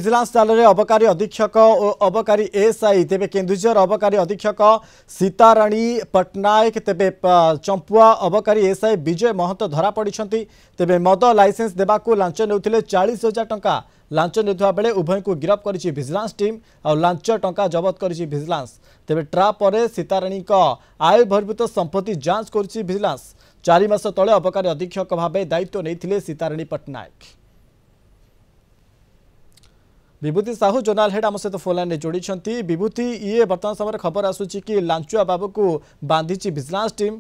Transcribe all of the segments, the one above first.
Vigilance जाल में अबकारी अधीक्षक और अबकारी एएसआई तेबे केन्दुझर अबकारी अधीक्षक सीताराणी पट्टनायक तेबे चंपुआ अबकारी एएसआई विजय महंत धरा पड़ी तेबे मद लाइसेंस देवाकू लांच नेउथिले 40,000 टंका लांच नेउथुवा बेले उभय को गिरफ करिछि विजिलेंस टीम और लांच टंका जबत करिछि विजिलेंस तेबे ट्राप पर सीताराणी आय बहिर्भूत संपत्ति जांच करिछि विजिलेंस 4 मास तले अबकारी अधीक्षक भाव दायित्व नहीं सीताराणी पट्टनायक। विभूति साहू जोनाल हेड आम सहित फोन लाइन जोड़ी विभूति ये बर्तमान समय खबर आसूची कि लांचुआ बाबू को बांधी विजिलेंस टीम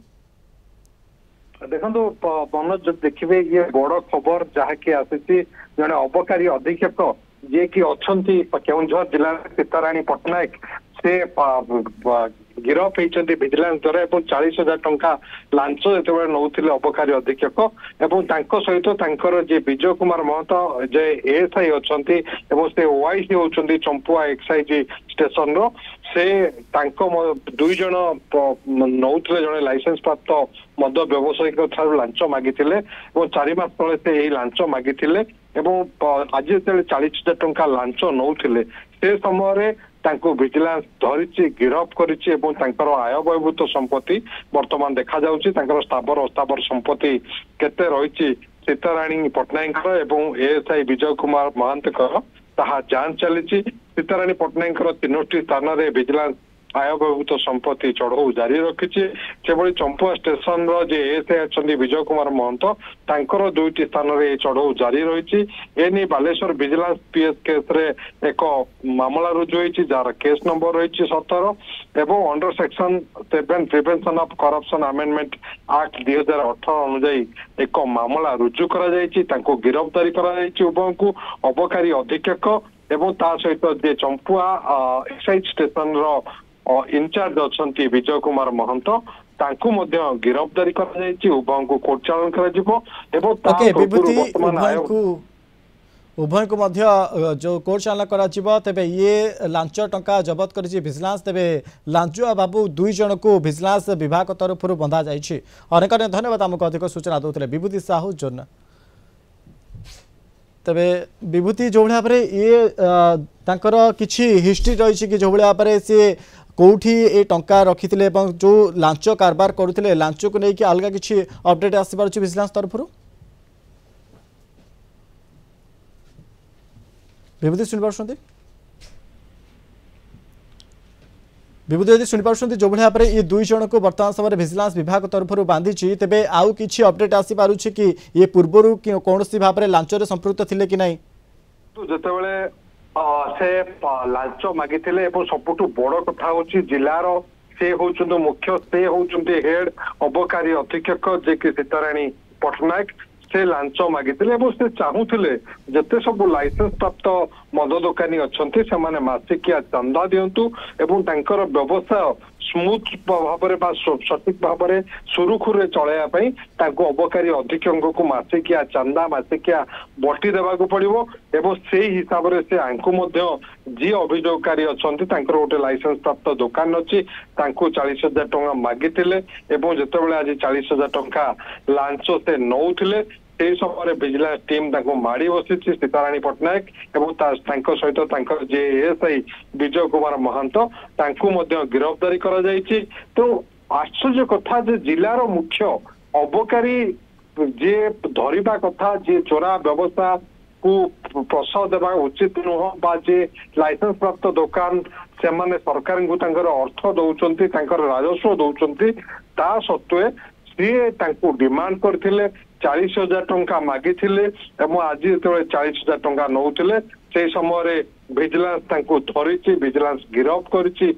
देखो मनोज देखिए ये बड़ खबर जहाँकि आसी जड़े अबकारी अधीक्षक जी कि अच्छा केउंझर जिला सीताराणी पट्टनायक से गिरफ होती विजिलेंस द्वारा 40,000 टंका लांच जो नौले अबकारी अधीक्षक एवं सहित जे विजय कुमार महंत जे एएसआई अच्छा से ओआईसी होती चंपुआ एक्साइज स्टेशन रो से दुई जन नौले जड़े लाइसेंस प्राप्त मद व्यवसायिक लांच मागी 4 मास तले से लांच मागी आज जो 40,000 टंका लांच नौले से समय विजिलेंस धरी गिरफ करिछि आय बहिर्भूत संपत्ति वर्तमान देखा जाउछि स्थावर अस्थावर संपत्ति केते रही सीताराणी पट्टनायक एवं एएसआई विजय कुमार महंत जांच चली सीताराणी पट्टनायक 3टी स्थान में विजिलेंस आय बहिर्भूत संपत्ति चढ़ऊ जारी रखी चंपुआ स्टेशन जे एएसआई अच्छा विजय कुमार महंत तांकर 2टी स्थान में चढ़ऊ जारी रही एने बालेश्वर विजिलेंस पीएस केस रे एक मामला रुजु होती जार केस नंबर रही 17 एवं under section 7 prevention of corruption amendment act 2018 अनुसार एक मामला रुजु कर गिरफ्तारी कर अबकारी अधीक्षक एवं ता सहित जे चंपुआ एक्साइज स्टेशन रो इनचार्ज अच्छा विजय कुमार महंत गिरफ्तारी उभय को कोर्ट चालान उभय को जो कोर्ट चालान करा तेबे ये लांच टंका जबत करिछि विजिलेंस तेबे लांचुआ बाबू 2 जन को विजिलेंस विभाग तरफ बंधा जाइछि। अनेक धन्यवाद आमको अधिक सूचना दौले विभूति साहू जोन तेबे विभूति जो भाव ये तांकर किछि हिस्ट्री रही कि जो भाव सी कौटी ए टंका रखी जो लांच कारबार करुले लांच को लेकिन अलग किसी अपडेट आसपार विजिलेंस तरफ विभूति शुणी पार्टी विभूति यदि शुणी पार्टी जो भाव में ये 2 जन को वर्तमान समय विजिलेंस विभाग तरफ बांधी तेबे आउ किछि अपडेट आसपार कि ये पूर्वर कौन भाव में लांच संपृक्त थिले कि नहीं जितेबाला से लांच मागी सबुठ बड़ कथा हूँ जिलार से होचुंतु मुख्य से होचुंतु हेड अबकारी अधीक्षक जे कि सीताराणी पट्टनायक से लांच मागी से चाहूले जिते सब लाइसेंस प्राप्त मद दोकानी अच्छा से मासिकिया चंदा दिंतु एवं व्यवसाय स्मूथ भाव सठिक भाव में सुरुखुरे चलैयापाई अबकारी अधीक्षक को मासिकिया चंदा मासिकिया बटी देवाक पड़ो एवं से हिसाब से जी अभियोगकारी अच्छा गोटे लाइसेंस प्राप्त दुकान अच्छी 40,000 टंका मागी जितेबाला आज 40,000 टंका लांच से नौले से समय विजिलेंस टीम माड़ी बसी सीताराणी पट्टनायक एवं सहित जे एएसआई विजय कुमार महंत गिरफ्तारी कर तो आश्चर्य कथा जे जिलार मुख्य अबकारी जे धरिबा कथा जे चोरा व्यवस्था को प्रसाद देवा उचित नुह बा जे लाइसेंस प्राप्त दुकान से सरकार को अर्थ दौरान राजस्व दौरान ता सत्वे सी डिमांड करथिले 40,000 टंका मागी आज जो 40,000 टंका नौले से समय विजिलेंस धरी विजिलेंस गिरफ करिछि।